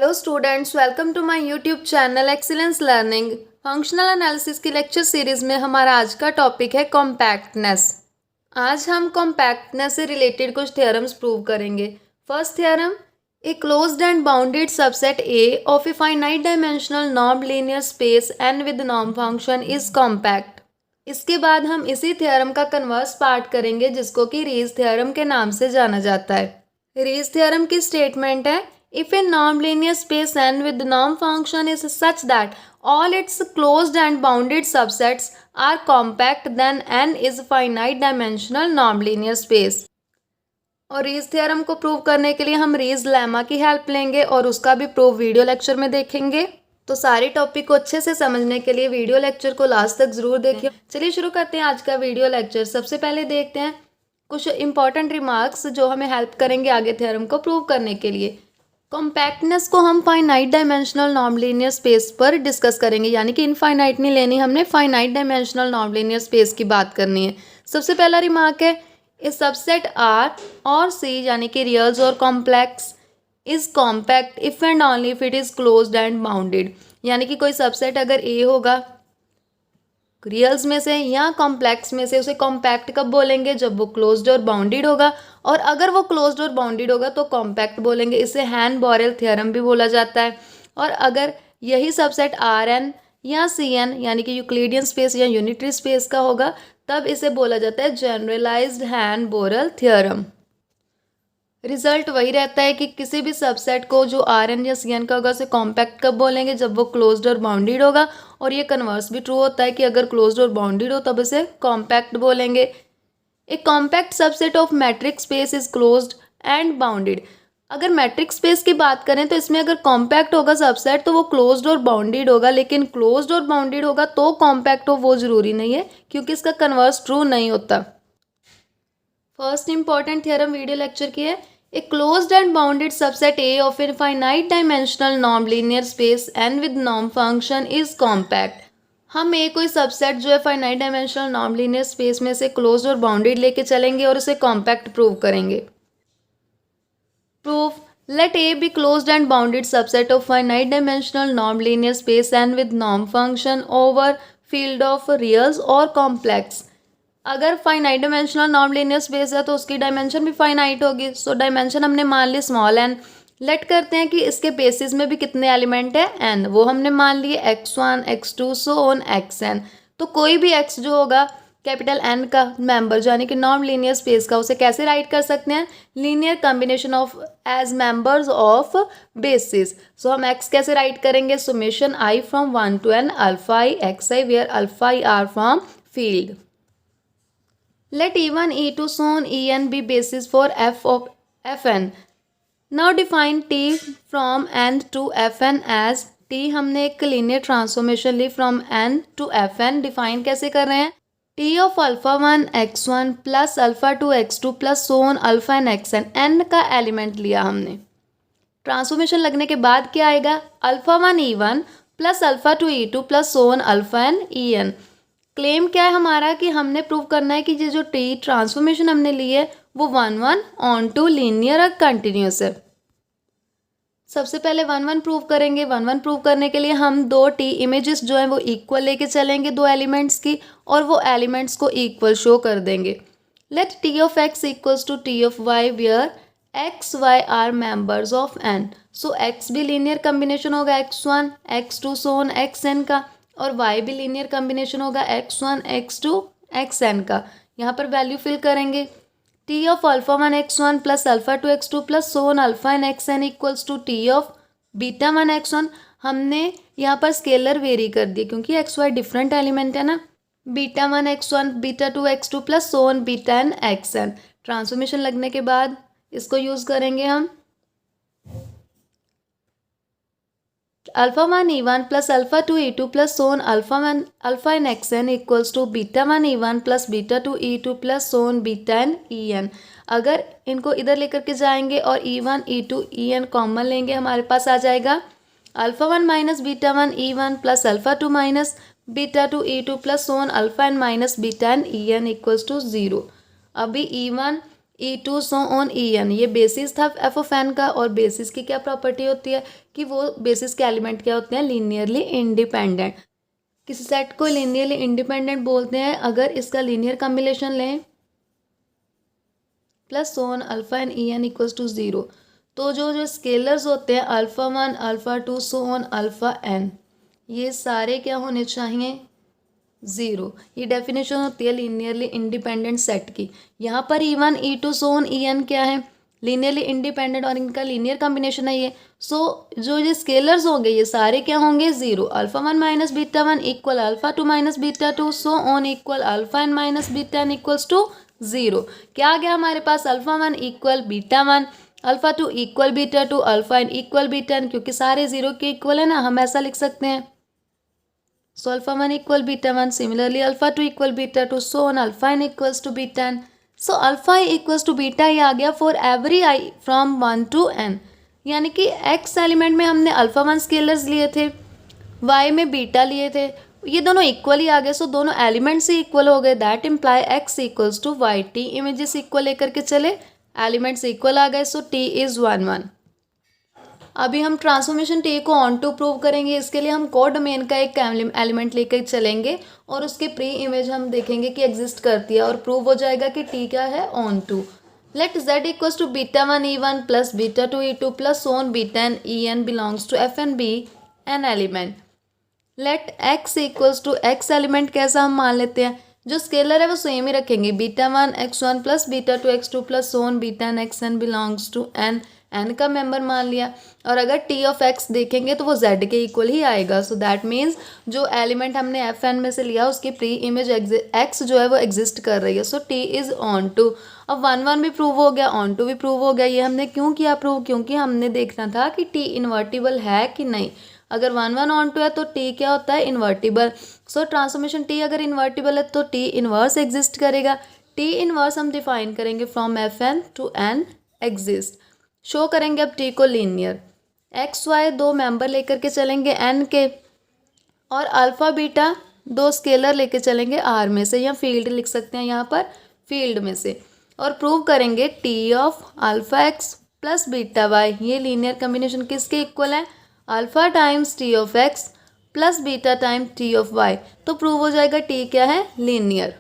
Hello students, welcome to my YouTube channel excellence learning. Functional analysis की lecture series में हमारा आज का टॉपिक है कॉम्पैक्टनेस। आज हम कॉम्पैक्टनेस से रिलेटेड कुछ थ्योरम्स प्रूव करेंगे। First theorem, a closed and bounded subset A of a finite dimensional non linear space N with norm function is compact. इसके बाद हम इसी थ्योरम का कन्वर्स पार्ट करेंगे जिसको कि रीज थ्योरम के नाम से जाना जाता है। रीज थ्योरम की स्टेटमेंट है, if a non-linear space n with norm function is such that all its closed and bounded subsets are compact, then n is finite dimensional non-linear space। और रीज थ्योरम को प्रूव करने के लिए हम रीज लेमा की help लेंगे और उसका भी प्रूव वीडियो लेक्चर में देखेंगे। तो सारे टॉपिक को अच्छे से समझने के लिए वीडियो लेक्चर को लास्ट तक जरूर देखिए। चलिए शुरू करते हैं आज का वीडियो लेक्चर। सबसे पहले देखते हैं कुछ इंपॉर्टेंट रिमार्क्स जो हमें हेल्प करेंगे आगे थ्योरम को प्रूव करने के लिए। कॉम्पैक्टनेस को हम finite dimensional non linear space पर डिस्कस करेंगे, यानी कि इनफाइनाइट नहीं लेनी, हमने finite dimensional non linear space की बात करनी है। सबसे पहला रिमार्क है, ए सबसेट आर और सी यानी कि रियल्स और complex is compact if and only if it is closed and bounded. यानी कि कोई सबसेट अगर ए होगा रियल्स में से या कॉम्प्लेक्स में से, उसे कॉम्पैक्ट कब बोलेंगे? जब वो क्लोज्ड और बाउंडेड होगा। और अगर वो क्लोज्ड और बाउंडेड होगा तो कॉम्पैक्ट बोलेंगे। इसे हैन बोरेल थ्योरम भी बोला जाता है। और अगर यही सबसेट आर एन या सी एन यानी कि यूक्लिडियन स्पेस या यूनिटरी स्पेस का होगा तब इसे बोला जाता है जनरलाइज्ड हैन बोरेल थ्योरम। रिजल्ट वही रहता है कि किसी भी सबसेट को जो आर एन या सी एन का होगा उसे कॉम्पैक्ट कब बोलेंगे? जब वो क्लोज्ड और बाउंडेड होगा। और ये कन्वर्स भी ट्रू होता है कि अगर क्लोज्ड और बाउंडेड हो तब इसे कॉम्पैक्ट बोलेंगे। A compact subset of metric space is closed and bounded. अगर मैट्रिक स्पेस की बात करें तो इसमें अगर कॉम्पैक्ट होगा सबसेट तो वो क्लोज्ड और बाउंडेड होगा, लेकिन क्लोज्ड और बाउंडेड होगा तो कॉम्पैक्ट हो वो जरूरी नहीं है क्योंकि इसका कन्वर्स ट्रू नहीं होता। First important theorem video lecture की है, a closed and bounded subset A of a finite dimensional non linear space N with norm function is compact. हम ए कोई सबसेट जो है finite dimensional non linear space में से closed और bounded लेके चलेंगे और उसे कॉम्पैक्ट प्रूव करेंगे। Proof, let A be closed and bounded subset of finite dimensional non linear space N with norm function over field of रियल्स और कॉम्प्लेक्स। अगर finite dimensional non linear space है तो उसकी डायमेंशन भी फाइनाइट होगी। So dimension हमने मान ली small N. Late करते हैं कि इसके बेसिस में भी कितने एलिमेंट है? एन। वो हमने मान लिए x1 x2 so on xn। तो कोई भी x जो होगा कैपिटल N का मेंबर यानी कि नॉन लीनियर स्पेस का, उसे कैसे राइट कर सकते हैं? Linear combination of as members of basis. So हम x कैसे राइट करेंगे? Summation i from 1 to n alpha i xi where alpha i are from field. Let E1, E2, so on En be basis for f of Fn. Now define T from n to Fn as T हमने एक linear transformation ली from n to Fn। Define कैसे कर रहे हैं? T of alpha 1 x1 plus alpha 2 x2 plus so on alpha N xn। n का element लिया हमने। ट्रांसफॉर्मेशन लगने के बाद क्या आएगा? Alpha 1 E1 plus alpha 2 E2 plus so on alpha N En। Claim क्या है हमारा कि हमने प्रूव करना है कि ये जो टी ट्रांसफॉर्मेशन हमने ली है वो 1 ऑन टू लीनियर और कंटिन्यूस है। सबसे पहले 1 प्रूव करेंगे। 1 प्रूव करने के लिए हम दो टी इमेजेस जो हैं वो इक्वल लेके चलेंगे दो एलिमेंट्स की, और वो एलिमेंट्स को इक्वल शो कर देंगे। Let T of X equals to T of Y where X Y are members of N. So X भी लीनियर कॉम्बिनेशन होगा x1 x2 so on xn का, और y भी लीनियर कॉम्बिनेशन होगा x1 x2 xn का। यहाँ पर value fill करेंगे। t of alpha 1 x1 plus alpha 2 x2 plus so on alpha N xn equals to t of beta 1 x1। हमने यहाँ पर स्केलर वेरी कर दिए क्योंकि एक्स वाई डिफरेंट एलिमेंट है ना। Beta 1 x1 beta 2 x2 plus so on beta n xn। Transformation लगने के बाद इसको यूज करेंगे हम। Alpha 1 E1 plus alpha 2 E2 plus so on alpha N xn equals to beta 1 E1 plus beta 2 E2 plus so on beta n En। अगर इनको इधर लेकर के जाएंगे और E1 E2 En कॉमन लेंगे, हमारे पास आ जाएगा alpha 1 minus beta 1 E1 plus alpha 2 minus beta 2 E2 plus so on alpha n minus beta n En equals to 0। अभी E1 E2 so on En ये बेसिस था एफ ऑफ एन का, और बेसिस की क्या प्रॉपर्टी होती है? कि वो बेसिस के एलिमेंट क्या होते हैं, लीनियरली इंडिपेंडेंट। किसी सेट को लीनियरली इंडिपेंडेंट बोलते हैं अगर इसका लीनियर कॉम्बिनेशन लें plus so on alpha and e n equals to 0। तो जो स्केलर्स होते हैं alpha 1 alpha 2 so on alpha n, ये सारे क्या होने चाहिए, 0। ये डेफिनेशन होती है लीनियरली इंडिपेंडेंट सेट की। यहाँ पर E1 E2 so on En क्या है, लीनियरली इंडिपेंडेंट और इनका लीनियर कॉम्बिनेशन है ये। सो जो ये स्केलर्स होंगे ये सारे क्या होंगे, 0। Alpha 1 minus beta 1 equal alpha 2 minus beta 2 so on equal alpha n minus beta n equals to 0। क्या आ गया हमारे पास, alpha 1 equal beta 1, alpha 2 equal beta 2, alpha n equal beta n, क्योंकि सारे 0 के इक्वल है ना, हम ऐसा लिख सकते हैं। So alpha 1 equal beta 1, similarly alpha 2 equal beta 2, so on alpha n equals to beta n. So alpha i equals to beta ये आ गया for every i from 1 to n, यानी कि x एलिमेंट में हमने अल्फा 1 स्केलर्स लिए थे, y में beta लिए थे, ये दोनों इक्वल ही आ गए। सो दोनों एलिमेंट्स ही इक्वल हो गए, that imply x equals to y। t images equal लेकर के चले, एलिमेंट्स इक्वल आ गए, सो t इज 1 1। अभी हम ट्रांसफॉर्मेशन टी को ऑन टू प्रूव करेंगे। इसके लिए हम कोडोमेन का एक एलिमेंट लेकर चलेंगे और उसके प्री इमेज हम देखेंगे कि एग्जिस्ट करती है और प्रूव हो जाएगा कि टी क्या है, onto. Let z equals to beta 1 e1 plus beta 2 e2 plus so on beta n e n belongs to F n be an element. Let x equals to x element कैसा हम मान लेते हैं, जो scalar है वो same ही रखेंगे, beta 1 x1 plus beta 2 x2 plus so on beta n x n belongs to n, n का मेंबर मान लिया। और अगर टी ऑफ एक्स देखेंगे तो वो जेड के इक्वल ही आएगा। सो दैट मीन्स जो एलिमेंट हमने एफ एन में से लिया उसकी प्री इमेज एक्स जो है वो एग्जिस्ट कर रही है। सो टी इज ऑन टू। अब 1 1 भी प्रूव हो गया, ऑन टू भी प्रूव हो गया। ये हमने क्यों किया प्रूव, क्योंकि हमने देखना था कि टी इन्वर्टिबल है कि नहीं। अगर 1 1 ऑन टू है तो टी क्या होता है, इन्वर्टिबल। सो ट्रांसफॉर्मेशन टी अगर इन्वर्टिबल है तो टी इन्वर्स एग्जिस्ट करेगा। टी इन्वर्स हम डिफाइन करेंगे from F n to n exist. Show करेंगे अब टी को लीनियर, एक्स वाई दो मेंबर लेकर के चलेंगे एन के, और अल्फ़ा बीटा दो स्केलर लेके चलेंगे आर में से, या फील्ड लिख सकते हैं यहाँ पर, फील्ड में से। और प्रूव करेंगे T of alpha x plus beta y, ये लीनियर कम्बिनेशन किसके इक्वल है, alpha times T of x plus beta time T of y. तो प्रूव हो जाएगा टी क्या है, लीनियर।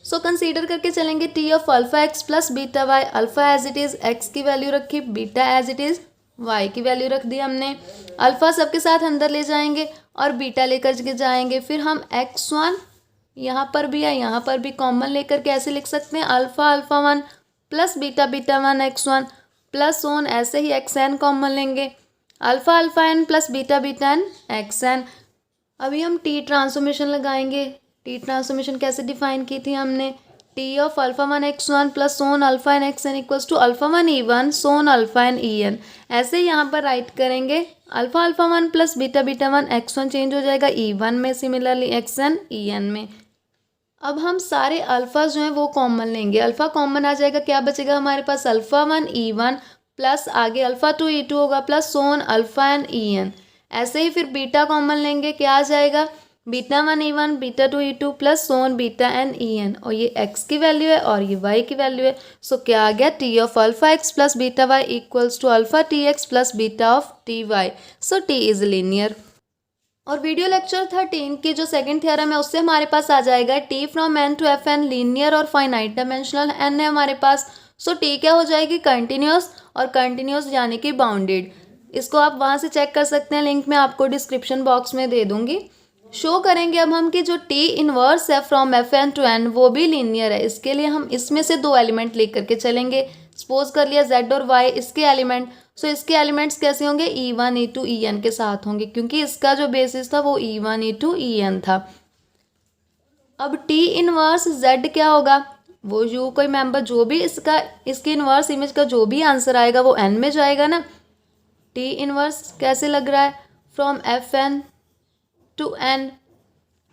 सो कंसीडर करके चलेंगे T of alpha x plus beta y. Alpha as it is x की वैल्यू रखी, beta as it is y की वैल्यू रख दी हमने। अल्फा सबके साथ अंदर ले जाएंगे और बीटा लेकर के जाएंगे। फिर हम x1 यहाँ पर भी है, यहाँ पर भी कॉमन लेकर के ऐसे लिख सकते हैं, alpha alpha 1 plus beta beta 1 x1 plus on, ऐसे ही xn कॉमन लेंगे, alpha alpha n plus beta beta n xn। अभी हम टी ट्रांसफॉर्मेशन लगाएंगे। टी ट्रांसफॉर्मेशन कैसे डिफाइन की थी हमने, T of alpha 1 x1 plus so on alpha n x n equals to alpha 1 e1 so on alpha n e n. ऐसे यहाँ पर राइट करेंगे, alpha alpha 1 plus beta beta 1 x1 change हो जाएगा e1 में, सिमिलरली xn en में। अब हम सारे अल्फाज जो हैं वो कॉमन लेंगे, अल्फा कॉमन आ जाएगा, क्या बचेगा हमारे पास, अल्फा 1 e1 प्लस आगे अल्फा 2 e2 होगा plus so on alpha N en। ऐसे ही फिर बीटा कॉमन लेंगे, क्या आ जाएगा, beta 1 e1 beta 2 e2 plus so on beta n en, और ये x की वैल्यू है और ये y की वैल्यू है। सो क्या आ गया, T of alpha x plus beta y equals to alpha T x plus beta of T y. So T is linear. और वीडियो लेक्चर 13 की जो सेकंड थ्योरम है उससे हमारे पास आ जाएगा T from n to F n linear और फाइनाइट डायमेंशनल एन है हमारे पास। सो टी क्या हो जाएगी, कंटिन्यूस, और कंटिन्यूस यानी कि बाउंडेड। इसको आप वहाँ से चेक कर सकते हैं, लिंक मैं आपको डिस्क्रिप्शन बॉक्स में दे दूंगी। शो करेंगे अब हम कि जो टी इनवर्स है from F n to n वो भी लीनियर है। इसके लिए हम इसमें से दो एलिमेंट लेकर के चलेंगे। सपोज कर लिया जेड और वाई इसके एलिमेंट, सो इसके एलिमेंट्स कैसे होंगे, e1 e2 en के साथ होंगे, क्योंकि इसका जो बेसिस था वो e1 e2 en था। अब t इनवर्स z क्या होगा, वो u कोई मेंबर जो भी इसकी इनवर्स इमेज का जो भी आंसर आएगा वो n में जाएगा ना। t इनवर्स कैसे लग रहा है, from F n to n.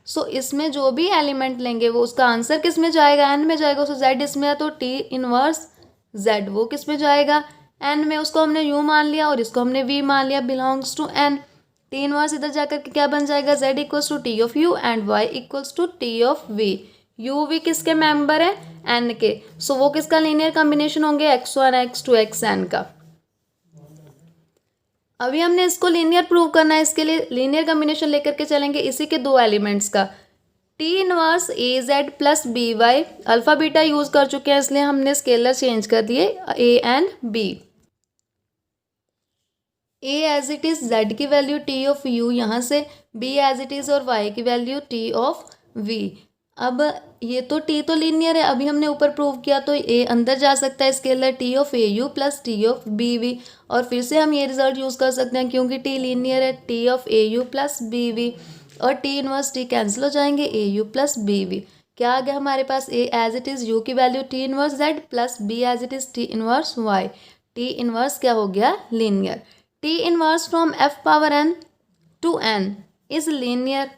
So इसमें जो भी एलिमेंट लेंगे वो उसका आंसर किस में जाएगा, n में जाएगा। सो z इसमें है तो t इनवर्स z वो किस में जाएगा, n में। उसको हमने u मान लिया और इसको हमने v मान लिया, belongs to n। t inverse इधर जाकर के क्या बन जाएगा, z equals to T of u and y equals to T of v। u v किसके मेंबर है, n के। सो वो किसका लीनियर कॉम्बिनेशन होंगे, x1 x2 xn का। अभी हमने इसको लीनियर प्रूव करना है, इसके लिए लीनियर कॉम्बिनेशन लेकर के चलेंगे इसी के दो एलिमेंट्स का। T inverse A Z plus B Y, alpha beta use कर चुके हैं इसलिए हमने स्केलर चेंज कर दिए A and B. A as it is Z की वैल्यू टी ऑफ यू यहाँ से, बी एज इट इज और वाई की वैल्यू टी ऑफ वी। अब ये तो टी तो लीनियर है, अभी हमने ऊपर प्रूव किया तो ए अंदर जा सकता है, scalar T of a u plus T of b v. और फिर से हम ये रिजल्ट यूज कर सकते हैं क्योंकि टी लीनियर है, T of a u plus b v और टी इनवर्स टी कैंसिल हो जाएंगे, a u plus b v. क्या आ गया हमारे पास, a as it is u की value T inverse z plus b as it is T inverse y. T inverse क्या हो गया, linear. T inverse from F power n to n is linear,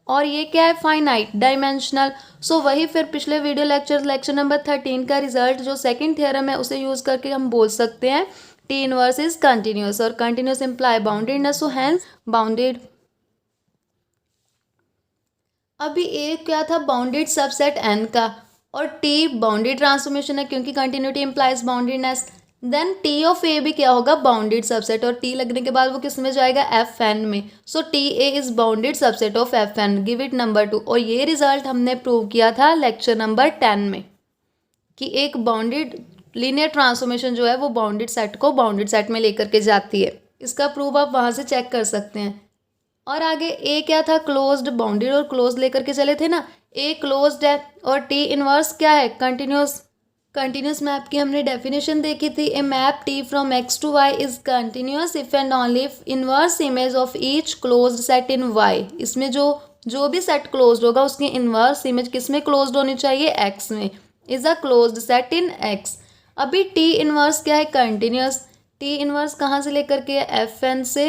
और ये क्या है, फाइनाइट डायमेंशनल। सो वही फिर पिछले वीडियो लेक्चर नंबर 13 का रिजल्ट जो सेकंड थ्योरम है उसे यूज करके हम बोल सकते हैं टी इनवर्स इज कंटिन्यूअस, और continuous imply boundedness, so hence bounded. अभी ए क्या था, बाउंडेड सबसेट एन का, और टी बाउंडेड ट्रांसफॉर्मेशन है क्योंकि continuity implies boundedness. Then T of A भी क्या होगा, बाउंडेड सबसेट, और टी लगने के बाद वो किस में जाएगा, एफ एन में। So T A is bounded subset of F n, give it number 2। और ये रिजल्ट हमने प्रूव किया था लेक्चर नंबर 10 में कि एक बाउंडेड लीनियर ट्रांसफॉर्मेशन जो है वो बाउंडेड सेट को बाउंडेड सेट में लेकर के जाती है। इसका प्रूफ आप वहाँ से चेक कर सकते हैं। और आगे ए क्या था, क्लोज्ड, बाउंडेड और क्लोज लेकर के चले थे ना, ए क्लोज्ड है, और टी इनवर्स क्या है, कंटिन्यूस। कंटिन्यूस मैप की हमने डेफिनेशन देखी थी, a map T from X to Y is continuous if and only if inverse image of each closed set in Y. इसमें जो भी सेट क्लोज्ड होगा उसकी इनवर्स इमेज किस में क्लोज्ड होनी चाहिए, एक्स में, is a closed set in x. अभी टी इनवर्स क्या है, कंटिन्यूस। टी इनवर्स कहाँ से लेकर के, एफ एन से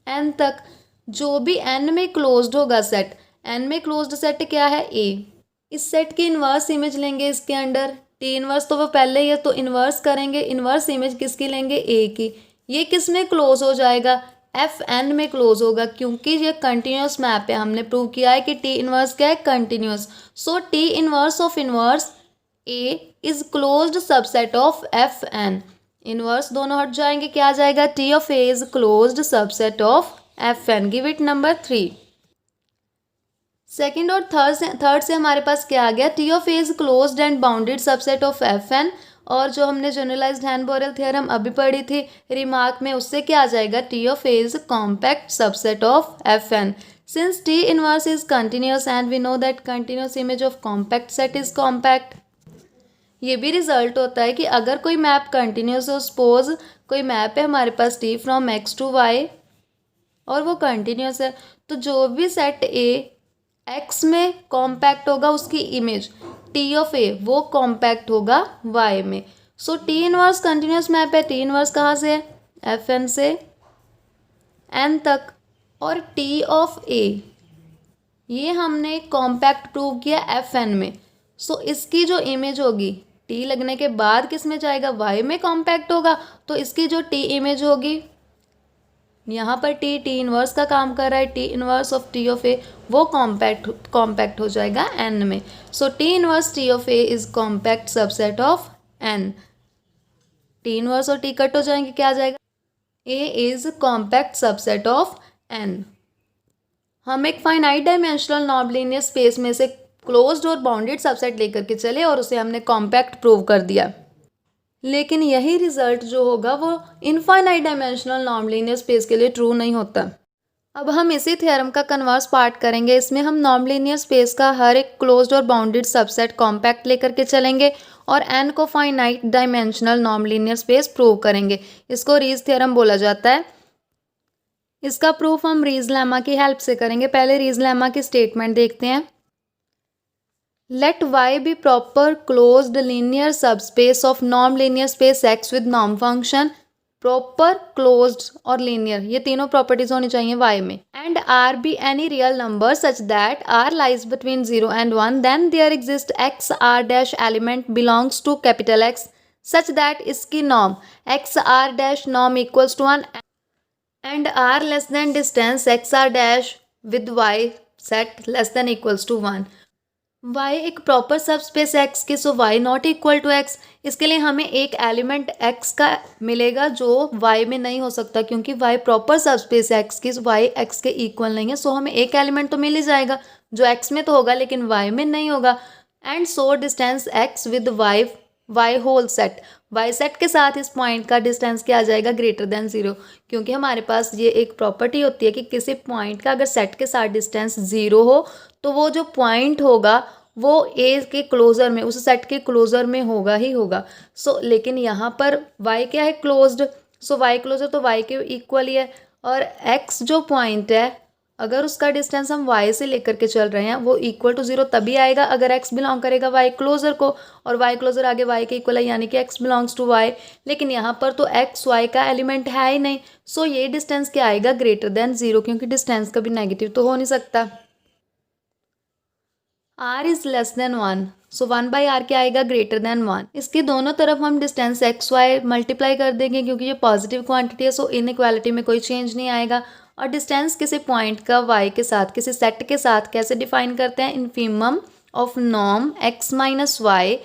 एन तक, जो भी एन में क्लोज्ड होगा सेट, एन में क्लोज्ड सेट क्या है, ए। इस सेट की इनवर्स इमेज लेंगे इसके अंडर, टी इनवर्स तो वो पहले ही है तो इनवर्स करेंगे, इनवर्स इमेज किसकी लेंगे, ए की। ये किस में क्लोज हो जाएगा, एफ एन में क्लोज होगा क्योंकि ये कंटिन्यूस मैप है। हमने प्रूव किया है कि टी इनवर्स क्या है, continuous. So T inverse of inverse a is closed subset of F n. Inverse दोनों हट जाएंगे, क्या आ जाएगा, T of A is closed subset of F n, give it number 3। Second और थर्ड से हमारे पास क्या आ गया, T of A is closed and bounded subset of F n. और जो हमने जनरलाइज्ड हैन-बोरेल थ्योरम अभी पढ़ी थी रिमार्क में, उससे क्या आ जाएगा, T of A is compact subset of F n. Since T inverse is continuous and we know that continuous image of compact set is compact. ये भी रिजल्ट होता है कि अगर कोई मैप कंटिन्यूस हो, सपोज कोई मैप है हमारे पास T from X to Y और वो कंटिन्यूस है, तो जो भी सेट ए एक्स में कॉम्पैक्ट होगा उसकी इमेज टी ऑफ ए वो कॉम्पैक्ट होगा वाई में। So T inverse continuous map है, टी इनवर्स कहाँ से है, एफ एन से एन तक, और टी ऑफ ए ये हमने कॉम्पैक्ट प्रूव किया एफ एन में। सो इसकी जो इमेज होगी टी लगने के बाद किस में जाएगा, वाई में कॉम्पैक्ट होगा, तो इसकी जो टी इमेज होगी यहाँ पर टी इनवर्स का काम कर रहा है, T inverse of T of A वो कॉम्पैक्ट हो जाएगा एन में। So T inverse T of A is compact subset of N. T inverse और टी कट हो जाएंगे, क्या आ जाएगा, A is compact subset of N. हम एक finite dimensional non linear space में से क्लोज्ड और बाउंडेड सबसेट लेकर के चले और उसे हमने कॉम्पैक्ट प्रूव कर दिया, लेकिन यही रिजल्ट जो होगा वो infinite dimensional non linear space के लिए ट्रू नहीं होता। अब हम इसी थ्योरम का कन्वर्स पार्ट करेंगे। इसमें हम नॉन लीनियर स्पेस का हर एक क्लोज्ड और बाउंडेड सबसेट कॉम्पैक्ट लेकर के चलेंगे और एन को finite dimensional non linear space prove करेंगे। इसको रीज थ्योरम बोला जाता है। इसका प्रूफ हम रीज लेमा की हेल्प से करेंगे। पहले रीज लेमा की स्टेटमेंट देखते हैं। Let Y be proper closed linear subspace of non-linear space X with norm function, proper closed और linear ये तीनों properties होनी चाहिए Y में, and R be any real number such that R lies between 0 and 1, then there exists X R dash element belongs to capital X such that इसकी norm X R dash norm equals to 1 and R less than distance X R dash with Y set less than equals to 1. y एक proper subspace x की, so y not equal to x। इसके लिए हमें एक element x का मिलेगा जो y में नहीं हो सकता, क्योंकि y प्रॉपर सबस्पेस x की, y x के इक्वल नहीं है। सो हमें एक एलिमेंट तो मिल ही जाएगा जो x में तो होगा लेकिन y में नहीं होगा। And so distance x with y whole set, y set के साथ इस पॉइंट का डिस्टेंस क्या आ जाएगा, ग्रेटर देन 0। क्योंकि हमारे पास ये एक प्रॉपर्टी होती है कि किसी पॉइंट का अगर सेट के साथ डिस्टेंस 0 हो तो वो जो पॉइंट होगा वो ए के क्लोजर में, उस सेट के क्लोजर में होगा ही होगा। सो लेकिन यहाँ पर y क्या है, क्लोज्ड। सो y क्लोजर तो y के इक्वल ही है। और x जो पॉइंट है अगर उसका डिस्टेंस हम y से लेकर के चल रहे हैं वो इक्वल टू 0 तभी आएगा अगर x बिलोंग करेगा y क्लोजर को, और y क्लोजर आगे y के इक्वल है यानी कि x बिलोंग्स टू y। लेकिन यहाँ पर तो x y का एलिमेंट है ही नहीं। सो ये डिस्टेंस क्या आएगा, ग्रेटर देन 0, क्योंकि डिस्टेंस कभी नेगेटिव तो हो नहीं सकता। r is less then 1, so 1/r क्या आएगा, ग्रेटर देन 1। इसके दोनों तरफ हम डिस्टेंस x y मल्टीप्लाई कर देंगे क्योंकि ये पॉजिटिव क्वांटिटी है। सो इनइक्वालिटी में कोई चेंज नहीं आएगा। और डिस्टेंस किसी पॉइंट का y के साथ, किसी सेट के साथ कैसे डिफाइन करते हैं, infimum of norm x minus y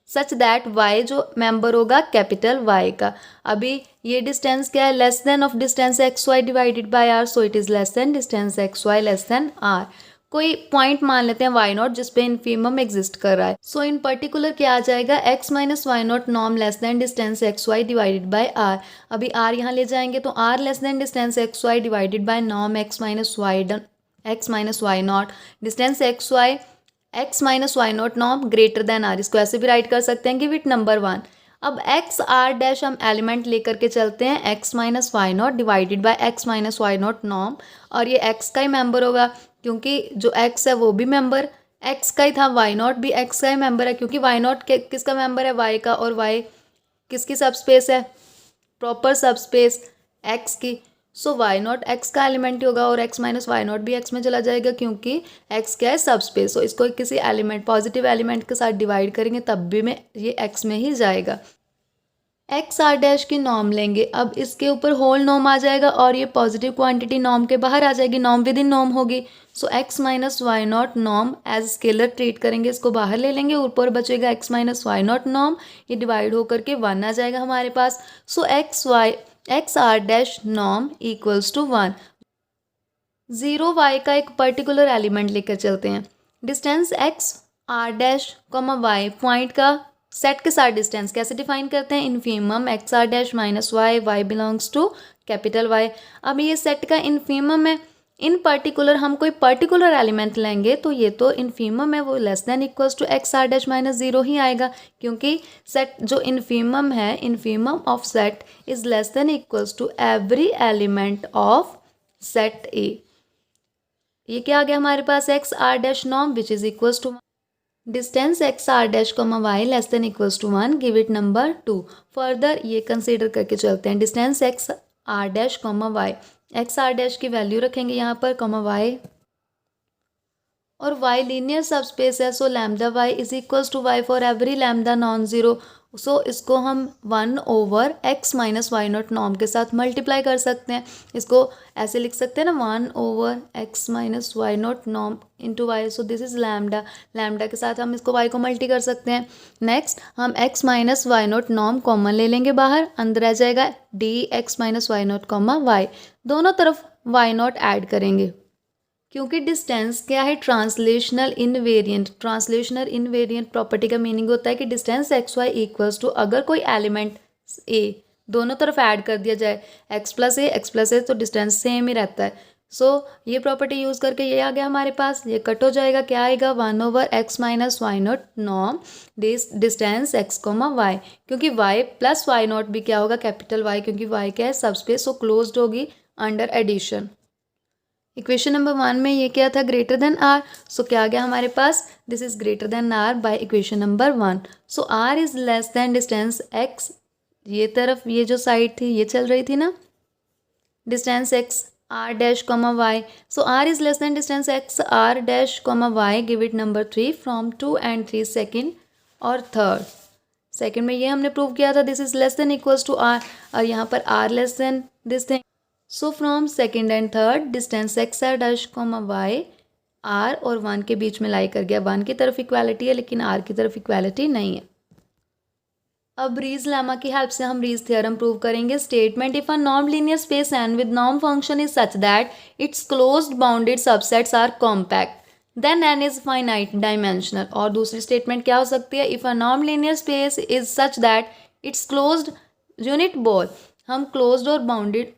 such that y जो मेंबर होगा कैपिटल Y का। अभी ये डिस्टेंस क्या है, less than of distance x y divided by r, so it is less than distance x y less than r। कोई point मान लेते हैं y नॉट जिसपे इनफीमम एग्जिस्ट कर रहा है। सो इन पर्टिकुलर क्या आ जाएगा, x minus Y not norm less than distance x y divided by r। अभी r यहाँ ले जाएंगे तो r less than distance x y divided by norm x minus Y not distance x minus Y not norm greater than r। इसको ऐसे भी right कर सकते हैं, गिव इट नंबर 1। अब एक्स आर डैश हम एलिमेंट लेकर के चलते हैं, x minus Y not divided by x minus Y not norm, और ये एक्स का ही मेंबर होगा क्योंकि जो एक्स है वो भी मेंबर एक्स का ही था, वाई नॉट भी एक्स का ही मेंबर है क्योंकि वाई नॉट किसका मेंबर है, वाई का, और वाई किसकी सबस्पेस है, प्रॉपर सबस्पेस एक्स की। सो वाई नॉट एक्स का एलिमेंट ही होगा और एक्स माइनस वाई नॉट भी एक्स में चला जाएगा क्योंकि एक्स क्या है, सबस्पेस। सो इसको किसी एलिमेंट, पॉजिटिव एलिमेंट के साथ डिवाइड करेंगे तब भी में ये एक्स में ही जाएगा। एक्स आर डैश की नॉर्म लेंगे, अब इसके ऊपर होल नॉर्म आ जाएगा और ये पॉजिटिव क्वांटिटी नॉर्म के बाहर आ जाएगी, नॉर्म विद इन नॉर्म होगी। So X minus Y not norm as scalar treat करेंगे, इसको बाहर ले लेंगे, ऊपर बचेगा X minus Y not norm, ये डिवाइड होकर के 1 आ जाएगा हमारे पास। So X are dash norm equals to 1। 0 Y का एक पर्टिकुलर एलिमेंट लेकर चलते हैं, distance x are dash comma Y point का सेट के साथ डिस्टेंस कैसे डिफाइन करते हैं, infimum X are dash minus y, y belongs to capital y. अब ये सेट का इनफीमम है, इन पर्टिकुलर हम कोई पर्टिकुलर एलिमेंट लेंगे तो ये तो इनफीमम है, वो less than equals to X are dash minus 0 ही आएगा क्योंकि सेट जो इनफीमम है, infimum of set is less than equals to every element of set A. ये क्या आ गया हमारे पास, X are dash norm which is equals to distance x are dash comma Y less than equals to 1, give it number 2। Further ये consider करके चलते हैं, distance x are dash comma Y, X are dash की value रखेंगे यहाँ पर comma Y, और Y linear subspace है। So lambda Y is equals to Y for every lambda non zero. So इसको हम 1 over x minus Y not norm के साथ मल्टीप्लाई कर सकते हैं, इसको ऐसे लिख सकते हैं ना, 1 over x minus Y not norm into y. So this is lambda, lambda के साथ हम इसको वाई को मल्टी कर सकते हैं। नेक्स्ट हम x minus Y not norm common ले लेंगे बाहर, अंदर आ जाएगा d x minus Y not comma y, दोनों तरफ वाई नॉट ऐड करेंगे क्योंकि डिस्टेंस क्या है, translational invariant. Translational invariant property का मीनिंग होता है कि distance x y equals to, अगर कोई एलिमेंट ए दोनों तरफ ऐड कर दिया जाए, एक्स प्लस ए तो डिस्टेंस सेम ही रहता है। सो ये प्रॉपर्टी यूज़ करके ये आ गया हमारे पास, ये कट हो जाएगा, क्या आएगा, 1 over x minus Y not norm distance x comma y, क्योंकि वाई प्लस वाई नॉट भी क्या होगा, कैपिटल वाई, क्योंकि वाई क्या है, सबस्पेस, सो क्लोज्ड होगी अंडर एडिशन। इक्वेशन नंबर 1 में ये क्या था, ग्रेटर देन आर, सो क्या आ गया हमारे पास, this is greater than R by equation number 1। So are is less than distance X, ये तरफ ये जो साइड थी ये चल रही थी ना, distance x are dash comma y, so are is less than distance x are dash comma y, give it number 3 from 2 and 3 second और थर्ड। सेकेंड में ये हमने प्रूव किया था, this is less than equals to r, और यहाँ पर r less than this thing. So from second and third, distance x r dash comma y r और 1 के बीच में लाई कर गया। 1 की तरफ इक्वालिटी है लेकिन आर की तरफ इक्वालिटी नहीं है। अब रीज लेमा की हेल्प से हम रीज थ्योरम प्रूव करेंगे। Statement, if a non linear space N with norm function is such that its closed bounded subsets are compact then N is finite dimensional. और दूसरी स्टेटमेंट क्या हो सकती है, if a non linear space is such that its closed unit ball. हम closed और bounded,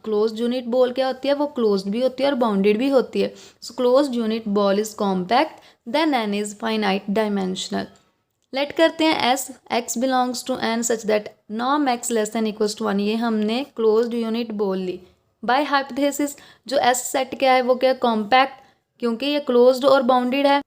closed unit ball क्या होती है, वो क्लोज्ड भी होती है और बाउंडेड भी होती है। So closed unit ball is compact then N is finite dimensional. Let करते हैं S X belongs to N such that norm X less than equals to 1। ये हमने क्लोज्ड यूनिट बोल ली। बाय हाइपोथेसिस जो S set क्या है वो क्या है, कॉम्पैक्ट, क्योंकि ये क्लोज्ड और बाउंडेड है।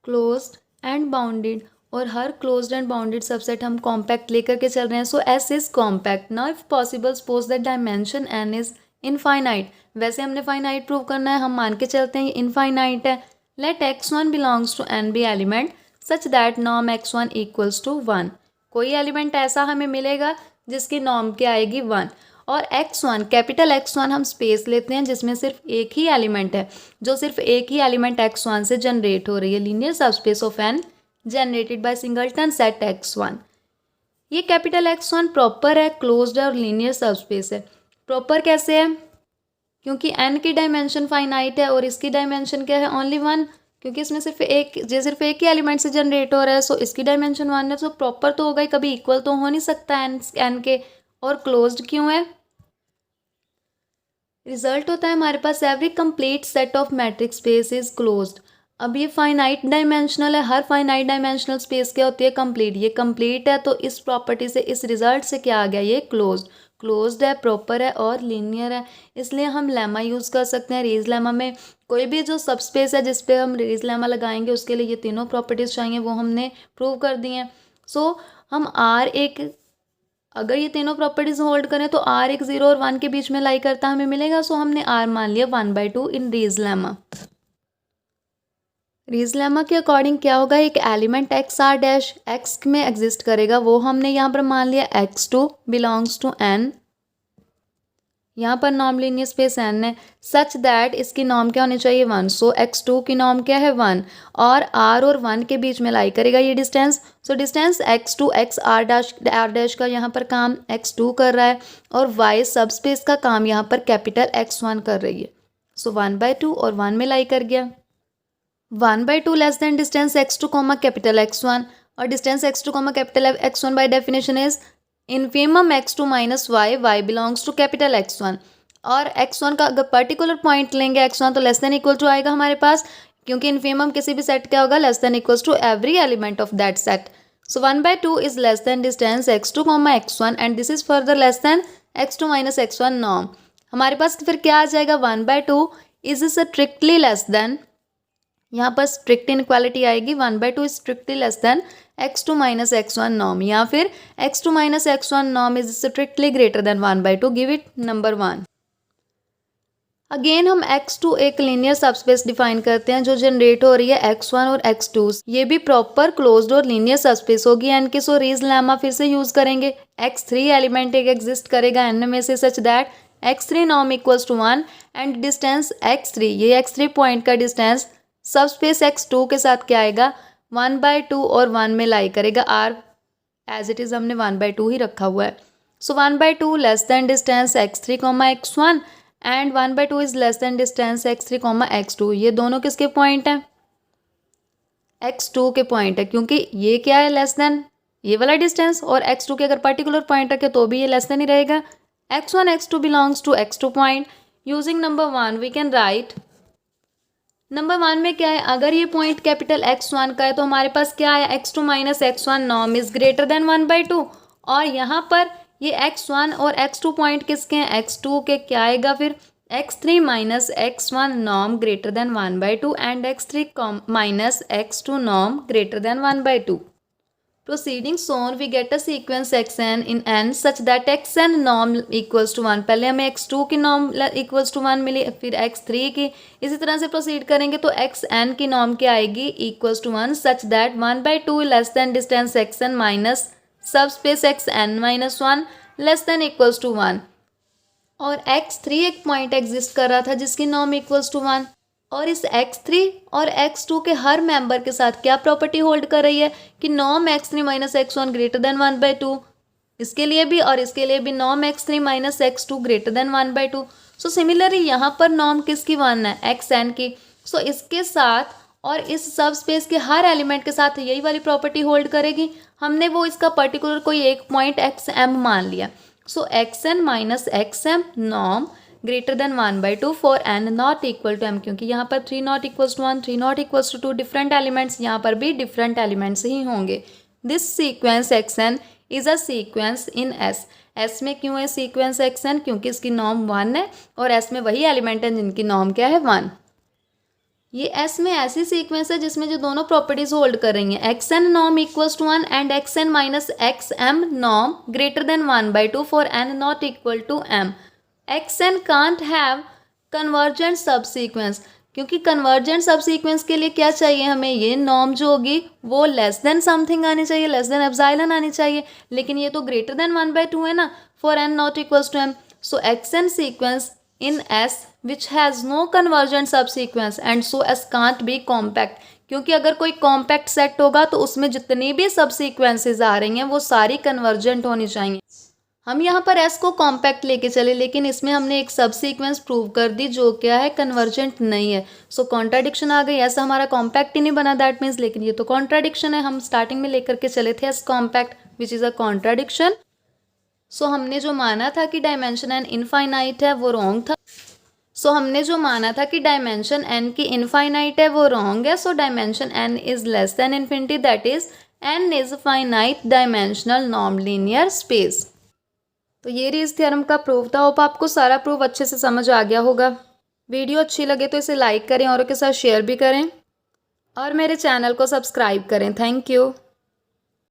क्लोज्ड एंड बाउंडेड, और हर क्लोज्ड एंड बाउंडेड सबसेट हम कॉम्पैक्ट लेकर के चल रहे हैं। So S is compact. Now if possible suppose that dimension N is infinite. वैसे हमने फाइनाइट प्रूव करना है, हम मान के चलते हैं इनफाइनाइट है। Let x1 belongs to n be element such that norm x1 equals to 1। कोई एलिमेंट ऐसा हमें मिलेगा जिसकी नॉर्म क्या आएगी 1। और x1 कैपिटल x1 हम स्पेस लेते हैं जिसमें सिर्फ एक ही एलिमेंट है, जो सिर्फ एक ही एलिमेंट x1 से जनरेट हो रही है। Linear subspace of n generated by singleton set x1। ये कैपिटल x1 प्रॉपर है, क्लोज्ड है और लीनियर सबस्पेस है। प्रॉपर कैसे है, क्योंकि n की डायमेंशन फाइनाइट है और इसकी डायमेंशन क्या है, ओनली 1, क्योंकि इसमें सिर्फ एक ही एलिमेंट से जनरेट हो रहा है। सो इसकी डायमेंशन 1 है, तो प्रॉपर तो होगा ही, कभी इक्वल तो हो नहीं सकता n के। और क्लोज्ड क्यों है, रिजल्ट होता है हमारे पास every complete set of matrix space is closed. अब ये फाइनाइट डायमेंशनल है, हर फाइनाइट डायमेंशनल स्पेस क्या होती है, कंप्लीट। ये कंप्लीट है तो इस प्रॉपर्टी से, इस रिजल्ट से क्या आ गया, ये क्लोज्ड। क्लोज्ड है, प्रॉपर है और लीनियर है, इसलिए हम लेमा यूज़ कर सकते हैं। रीज लेमा में कोई भी जो सब स्पेस है जिस पे हम रीज लेमा लगाएंगे उसके लिए ये तीनों प्रॉपर्टीज चाहिए, वो हमने प्रूव कर दी हैं। सो हम आर एक, अगर ये तीनों प्रॉपर्टीज होल्ड करें तो आर एक 0 और 1 के बीच में लाई करता हमें मिलेगा। सो हमने आर मान लिया 1/2 in Riesz lemma. Riesz lemma के अकॉर्डिंग क्या होगा, एक element x are dash x में एग्जिस्ट करेगा, वो हमने यहाँ पर मान लिया x2 बिलोंग्स टू n। यहाँ पर नॉर्म लीनियर स्पेस n है, सच दैट इसकी नॉर्म क्या होनी चाहिए 1। सो x2 की नॉर्म क्या है 1, और r और 1 के बीच में लाई करेगा ये distance. So distance x2 x r dash का यहाँ पर काम x2 कर रहा है, और y सब स्पेस का काम यहाँ पर कैपिटल x1 कर रही है। सो 1/2 और 1 में लाई कर गया। 1/2 less than distance x2 comma capital x1, और distance x2 comma capital x1 by definition is infimum x2 minus y belongs to capital x1। और x1 का अगर पर्टिकुलर पॉइंट लेंगे x1 तो लेस देन इक्वल टू आएगा हमारे पास, क्योंकि infimum किसी भी सेट क्या होगा, less than equals to every element of that set. So 1/2 is less than distance x2 comma x1 and this is further less than x2 minus x1 norm. हमारे पास फिर क्या आ जाएगा, 1/2 इज स्ट्रिक्टली लेस देन, यहाँ पर strict inequality आएगी, 1/2 is strictly less than x2 minus x1 norm, या फिर x2 minus x1 norm is strictly greater than 1/2। Give it number 1। Again हम x2 एक लीनियर सबस्पेस डिफाइन करते हैं जो जनरेट हो रही है x1 और x2। ये भी प्रॉपर क्लोज्ड और लीनियर सबस्पेस होगी n की। सो रीज लेमा फिर से यूज करेंगे। x3 एलिमेंट एक एग्जिस्ट करेगा n में से such that x3 norm equals to 1 and distance x3, ये x3 पॉइंट का डिस्टेंस सब स्पेस x2 के साथ क्या आएगा, 1/2 और 1 में लाई करेगा। r एज इट इज़ हमने 1/2 ही रखा हुआ है। सो 1/2 less than distance x3 comma x1 and 1/2 is less than distance x3 comma x2। ये दोनों किसके पॉइंट हैं, x2 के पॉइंट है, क्योंकि ये क्या है, लेस देन ये वाला डिस्टेंस, और x2 के अगर पर्टिकुलर पॉइंट रखे तो भी ये लेस देन ही रहेगा। x1 x2 belongs to x2 point. Using number 1 we can write, number 1 में क्या है, अगर ये पॉइंट कैपिटल x1 का है तो हमारे पास क्या है, x2 minus x1 norm is greater than 1/2। और यहाँ पर ये x1 और x2 पॉइंट किसके हैं, x2 के, क्या आएगा फिर x3 minus x1 norm greater than 1/2 and x3 minus x2 norm greater than 1/2। Proceeding so on we get a sequence xn in n such that xn norm equals to 1। पहले हमें x2 की norm equals to 1 मिली, फिर x3 की, इसी तरह से proceed करेंगे तो xn की नॉर्म क्या आएगी, equals to 1 such that 1/2 less than distance xn minus subspace xn minus 1 less than equals to 1। और x3 एक पॉइंट एग्जिस्ट कर रहा था जिसकी नॉर्म इक्वल्स टू 1। और इस x3 और x2 के हर मेंबर के साथ क्या प्रॉपर्टी होल्ड कर रही है कि norm x3 minus x1 greater than 1/2। इसके लिए भी और इसके लिए भी norm x3 minus x2 greater than 1/2। So similarly यहाँ पर नॉर्म किसकी 1 है, xn की। सो इसके साथ और इस सब स्पेस के हर एलिमेंट के साथ यही वाली प्रॉपर्टी होल्ड करेगी। हमने वो इसका पर्टिकुलर कोई एक पॉइंट xm मान लिया। So xn minus xm norm greater than 1/2 for n not equal to m, क्योंकि यहाँ पर 3 not equals to 1, 3 not equals to 2 different elements, यहाँ पर भी डिफरेंट एलिमेंट्स ही होंगे। This sequence xn is a sequence in s में क्यों है सीक्वेंस xn, क्योंकि इसकी नॉर्म 1 है और s में वही एलिमेंट है जिनकी नॉर्म क्या है 1। ये s में ऐसी सीक्वेंस है जिसमें जो दोनों प्रॉपर्टीज होल्ड कर रही हैं, xn norm equals to 1 and xn minus xm norm greater than 1/2 for n not equal to m। xn can't have convergent subsequence, क्योंकि कन्वर्जेंट सब सीक्वेंस के लिए क्या चाहिए हमें, ये नॉर्म जो होगी वो लेस देन समथिंग आनी चाहिए, लेस देन एप्सिलॉन आनी चाहिए, लेकिन ये तो ग्रेटर देन 1/2 है ना for n not equals to m। So xn sequence in S which has no convergent subsequence and so S can't be compact, क्योंकि अगर कोई कॉम्पैक्ट सेट होगा तो उसमें जितनी भी सब सीक्वेंसेज आ रही हैं वो सारी कन्वर्जेंट होनी चाहिए। हम यहाँ पर S को कॉम्पैक्ट लेके चले, लेकिन इसमें हमने एक सब सीक्वेंस प्रूव कर दी जो क्या है कन्वर्जेंट नहीं है। सो कॉन्ट्राडिक्शन आ गई, ऐसा हमारा कॉम्पैक्ट ही नहीं बना दैट मीन्स, लेकिन ये तो कॉन्ट्राडिक्शन है। हम स्टार्टिंग में लेकर के चले थे S compact which is a contradiction. So हमने जो माना था कि डायमेंशन n इनफाइनाइट है वो रॉन्ग था। हमने जो माना था कि डायमेंशन n की इनफाइनाइट है वो रॉन्ग है। So dimension n is less then infinity, that is n is finite dimensional non linear space. तो ये रीज थ्योरम का प्रूफ था। होप आपको सारा प्रूफ अच्छे से समझ आ गया होगा। वीडियो अच्छी लगे तो इसे लाइक करें, औरों के साथ शेयर भी करें और मेरे चैनल को सब्सक्राइब करें। Thank you.